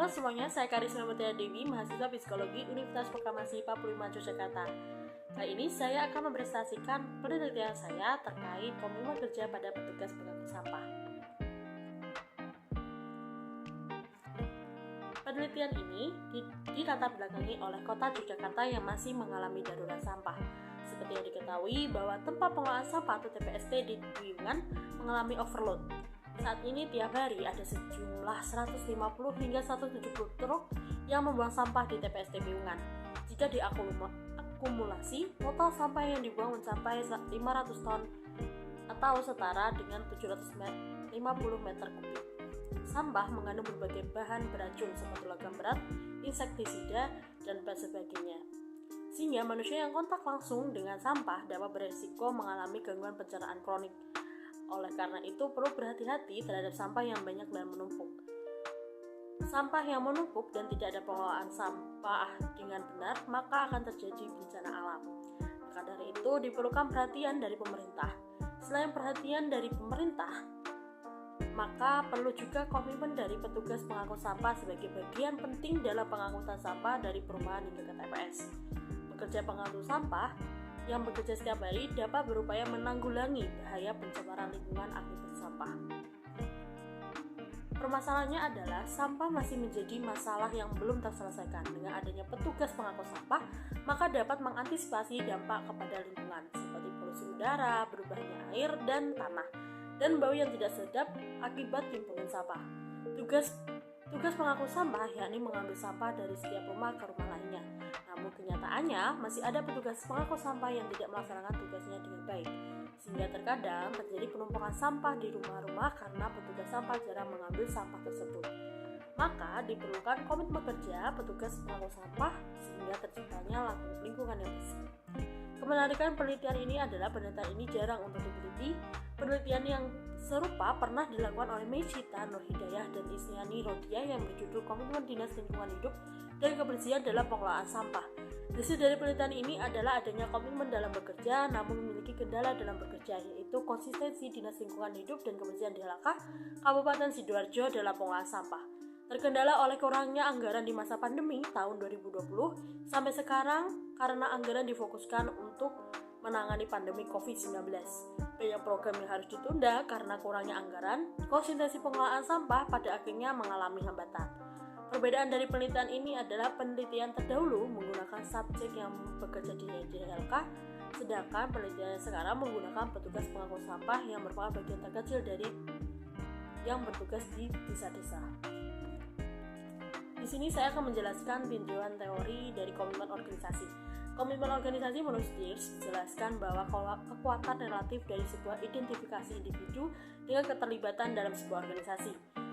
Halo semuanya, saya Karisma Mutiara Dewi, mahasiswa Psikologi Universitas Proklamasi 45 Yogyakarta. Kali ini saya akan mempresentasikan penelitian saya terkait komitmen kerja pada petugas pengangkut sampah. Penelitian ini dilatar belakangi oleh kota Yogyakarta yang masih mengalami darurat sampah. Seperti yang diketahui bahwa tempat pengolahan sampah atau TPST di Piungan mengalami overload. Saat ini tiap hari ada sejumlah 150 hingga 170 truk yang membuang sampah di TPST Piungan. Jika diakumulasi, total sampah yang dibuang mencapai 500 ton atau setara dengan 750 meter kubik. Sampah mengandung berbagai bahan beracun seperti logam berat, insektisida, dan sebagainya. Sehingga manusia yang kontak langsung dengan sampah dapat beresiko mengalami gangguan pencernaan kronik. Oleh karena itu perlu berhati-hati terhadap sampah yang banyak dan menumpuk. Sampah yang menumpuk dan tidak ada pengelolaan sampah dengan benar, maka akan terjadi bencana alam. Maka dari itu diperlukan perhatian dari pemerintah. Selain perhatian dari pemerintah, maka perlu juga komitmen dari petugas pengangkut sampah sebagai bagian penting dalam pengangkutan sampah dari perumahan hingga ke TPS. Pekerja pengangkut sampah yang bekerja setiap hari dapat berupaya menanggulangi bahaya pencemaran lingkungan akibat sampah. Permasalahannya adalah sampah masih menjadi masalah yang belum terselesaikan. Dengan adanya petugas pengangkut sampah, maka dapat mengantisipasi dampak kepada lingkungan seperti polusi udara, berubahnya air dan tanah, dan bau yang tidak sedap akibat timbunan sampah. Tugas pengangkut sampah yakni mengambil sampah dari setiap rumah ke rumah lainnya. Namun kenyataannya masih ada petugas pengangkut sampah yang tidak melaksanakan tugasnya dengan baik, sehingga terkadang terjadi penumpukan sampah di rumah-rumah karena petugas sampah jarang mengambil sampah tersebut. Maka diperlukan komitmen kerja petugas pengangkut sampah sehingga terciptanya lingkungan yang bersih. Kemenarikan penelitian ini adalah penelitian ini jarang untuk diteliti. Penelitian yang serupa pernah dilakukan oleh Mechita Nurhidayah dan Isniani Rodia yang berjudul Komitmen Dinas Lingkungan Hidup dan Kebersihan dalam Pengelolaan Sampah. Hasil dari penelitian ini adalah adanya komitmen dalam bekerja namun memiliki kendala dalam bekerja, yaitu konsistensi Dinas Lingkungan Hidup dan Kebersihan DLHK Kabupaten Sidoarjo dalam pengelolaan sampah. Terkendala oleh kurangnya anggaran di masa pandemi tahun 2020 sampai sekarang karena anggaran difokuskan untuk menangani pandemi COVID-19. Banyak program yang harus ditunda karena kurangnya anggaran, konsistensi pengelolaan sampah pada akhirnya mengalami hambatan. Perbedaan dari penelitian ini adalah penelitian terdahulu menggunakan subjek yang bekerja di DLHK, sedangkan penelitian sekarang menggunakan petugas pengangkut sampah yang merupakan bagian terkecil dari yang bertugas di desa-desa. Di sini saya akan menjelaskan tinjauan teori dari komitmen organisasi. Komitmen organisasi menurut Stiers menjelaskan bahwa kekuatan relatif dari sebuah identifikasi individu dengan keterlibatan dalam sebuah organisasi.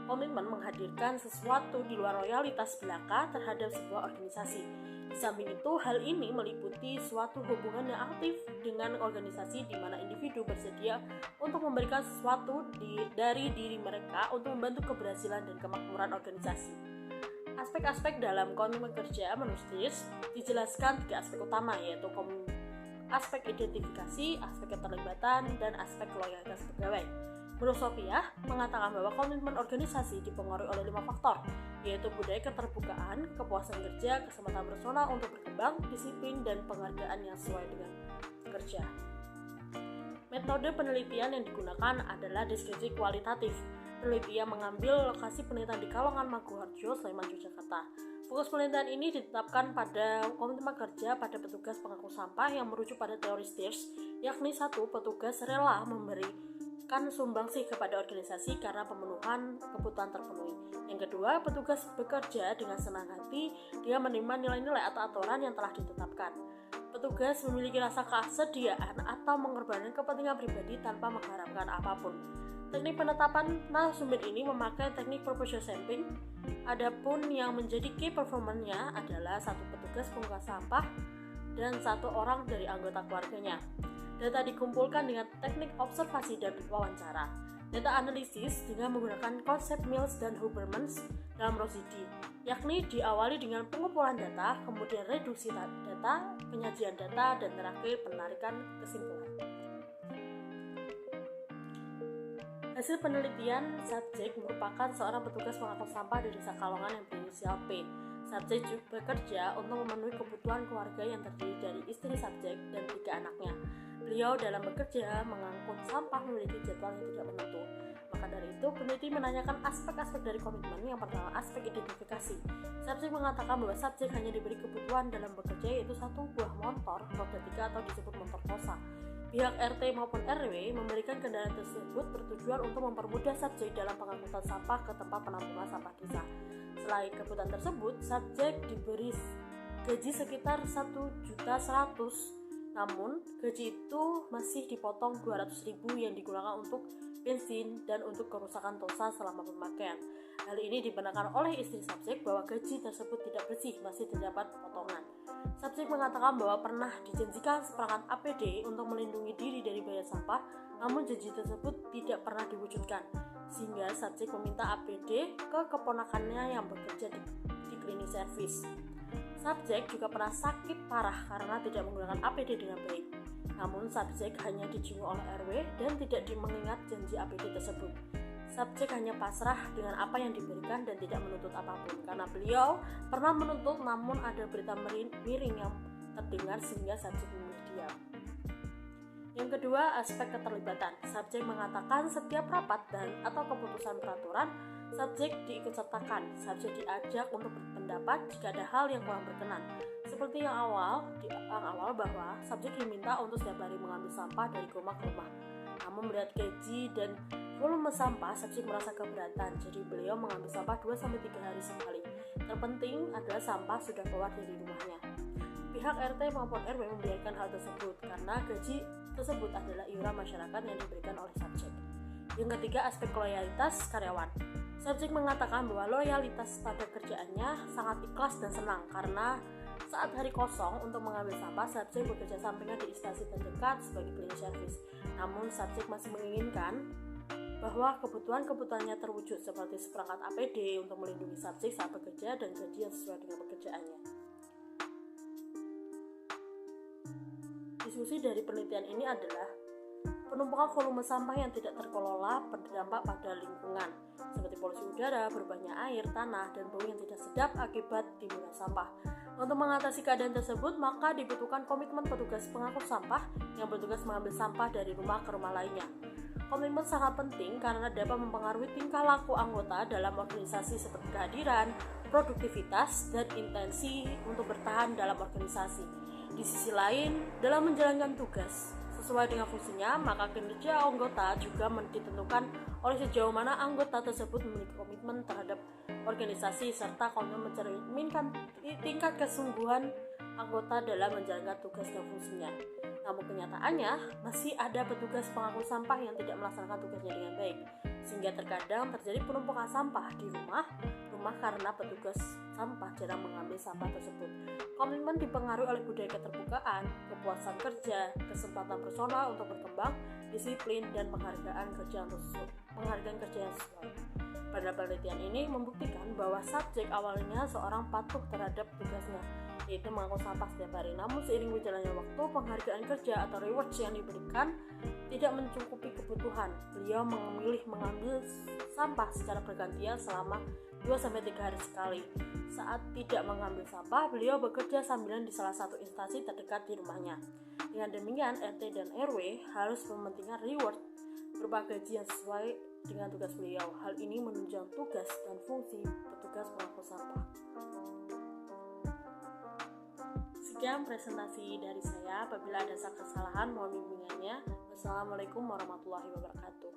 Komitmen menghadirkan sesuatu di luar loyalitas belaka terhadap sebuah organisasi. Di samping itu, hal ini meliputi suatu hubungan yang aktif dengan organisasi di mana individu bersedia untuk memberikan sesuatu dari diri mereka untuk membantu keberhasilan dan kemakmuran organisasi. Aspek-aspek dalam komitmen kerja menurut Stiers dijelaskan 3 aspek utama, yaitu aspek identifikasi, aspek keterlibatan, dan aspek loyalitas pegawai. Menurut Sophia, mengatakan bahwa komitmen organisasi dipengaruhi oleh 5 faktor, yaitu budaya keterbukaan, kepuasan kerja, kesempatan personal untuk berkembang, disiplin, dan penghargaan yang sesuai dengan kerja. Metode penelitian yang digunakan adalah deskripsi kualitatif. Penelitian mengambil lokasi penelitian di Kalongan, Maguwarjo, Sleman, Yogyakarta. Fokus penelitian ini ditetapkan pada komitmen kerja pada petugas pengangkut sampah yang merujuk pada teori Stiers, yakni 1. Petugas rela memberikan sumbangsih kepada organisasi karena pemenuhan kebutuhan terpenuhi. Yang kedua, petugas bekerja dengan senang hati, dia menerima nilai-nilai atau aturan yang telah ditetapkan. Petugas memiliki rasa kesediaan atau mengorbankan kepentingan pribadi tanpa mengharapkan apapun. Teknik penetapan narasumber ini memakai teknik proportional sampling. Adapun yang menjadi key performance-nya adalah 1 petugas pungutan sampah dan 1 orang dari anggota keluarganya. Data dikumpulkan dengan teknik observasi dan wawancara. Data analisis dengan menggunakan konsep Mills dan Hubermans dalam Rosidi, yakni diawali dengan pengumpulan data, kemudian reduksi data, penyajian data, dan terakhir penarikan kesimpulan. Hasil penelitian, subjek merupakan seorang petugas pengangkut sampah di Desa Kalongan yang berinisial P. Subjek juga bekerja untuk memenuhi kebutuhan keluarga yang terdiri dari istri subjek dan 3 anaknya. Beliau dalam bekerja mengangkut sampah memiliki jadwal yang tidak menentu. Maka dari itu, peneliti menanyakan aspek-aspek dari komitmen. Yang pertama, aspek identifikasi. Subjek mengatakan bahwa subjek hanya diberi kebutuhan dalam bekerja, yaitu 1 buah motor roda 3 atau disebut motor Tosa. Pihak RT maupun RW memberikan kendaraan tersebut bertujuan untuk mempermudah subjek dalam pengangkutan sampah ke tempat penampungan sampah desa. Selain kebutuhan tersebut, subjek diberi gaji sekitar 1.100.000. Namun, gaji itu masih dipotong 200.000 yang digunakan untuk bensin dan untuk kerusakan Tosa selama pemakaian. Hal ini dibenarkan oleh istri subjek bahwa gaji tersebut tidak bersih, masih terdapat potongan. Subjek mengatakan bahwa pernah dijanjikan seperangkat APD untuk melindungi diri dari bahaya sampah, namun janji tersebut tidak pernah diwujudkan, sehingga subjek meminta APD ke keponakannya yang bekerja di cleaning service. Subjek juga pernah sakit parah karena tidak menggunakan APD dengan baik. Namun subjek hanya dijenguk oleh RW dan tidak mengingat janji APD tersebut. Subjek hanya pasrah dengan apa yang diberikan dan tidak menuntut apapun, karena beliau pernah menuntut namun ada berita miring yang terdengar sehingga subjek memilih diam. Yang kedua, aspek keterlibatan. Subjek mengatakan setiap rapat dan atau keputusan peraturan, subjek diikutsertakan. Subjek diajak untuk berpendapat jika ada hal yang kurang berkenan. Seperti yang awal bahwa subjek diminta untuk setiap hari mengambil sampah dari rumah ke rumah. Namun melihat gaji dan volume sampah, subjek merasa keberatan. Jadi beliau mengambil sampah 2-3 hari sekali. Terpenting adalah sampah sudah keluar dari rumahnya. Pihak RT maupun RW membiarkan hal tersebut karena gaji tersebut adalah iuran masyarakat yang diberikan oleh subjek. Yang ketiga, aspek loyalitas karyawan. Subjek mengatakan bahwa loyalitas pada kerjaannya sangat ikhlas dan senang karena saat hari kosong untuk mengambil sampah, subjek bekerja sampingan di instansi terdekat sebagai cleaning service. Namun subjek masih menginginkan bahwa kebutuhannya terwujud seperti seperangkat APD untuk melindungi subjek saat bekerja dan gaji yang sesuai dengan pekerjaannya. Diskusi dari penelitian ini adalah penumpukan volume sampah yang tidak terkelola berdampak pada lingkungan, seperti polusi udara, berubahnya air, tanah, dan bau yang tidak sedap akibat timbunan sampah. Untuk mengatasi keadaan tersebut, maka dibutuhkan komitmen petugas pengangkut sampah yang bertugas mengambil sampah dari rumah ke rumah lainnya. Komitmen sangat penting karena dapat mempengaruhi tingkah laku anggota dalam organisasi seperti kehadiran, produktivitas, dan intensi untuk bertahan dalam organisasi. Di sisi lain, dalam menjalankan tugas sesuai dengan fungsinya, maka kinerja anggota juga ditentukan oleh sejauh mana anggota tersebut memiliki komitmen terhadap organisasi serta komitmen mencerminkan tingkat kesungguhan anggota dalam menjalankan tugas dan fungsinya. Namun kenyataannya, masih ada petugas pengangkut sampah yang tidak melaksanakan tugasnya dengan baik, sehingga terkadang terjadi penumpukan sampah di rumah karena petugas sampah jarang mengambil sampah tersebut. Komitmen dipengaruhi oleh budaya keterbukaan, kepuasan kerja, kesempatan personal untuk berkembang, disiplin, dan penghargaan kerja yang sesuai. Pada penelitian ini membuktikan bahwa subjek awalnya seorang patuh terhadap tugasnya, yaitu mengangkut sampah setiap hari. Namun seiring berjalannya waktu, penghargaan kerja atau rewards yang diberikan tidak mencukupi kebutuhan. Beliau memilih mengambil sampah secara bergantian selama 2-3 hari sekali. Saat tidak mengambil sampah, beliau bekerja sambilan di salah satu instansi terdekat di rumahnya. Dengan demikian, RT dan RW harus mementingkan reward berupa gaji yang sesuai dengan tugas beliau. Hal ini menunjang tugas dan fungsi petugas pengangkut sampah. Sekian presentasi dari saya. Apabila ada kesalahan, mohon bimbingannya. Wassalamualaikum warahmatullahi wabarakatuh.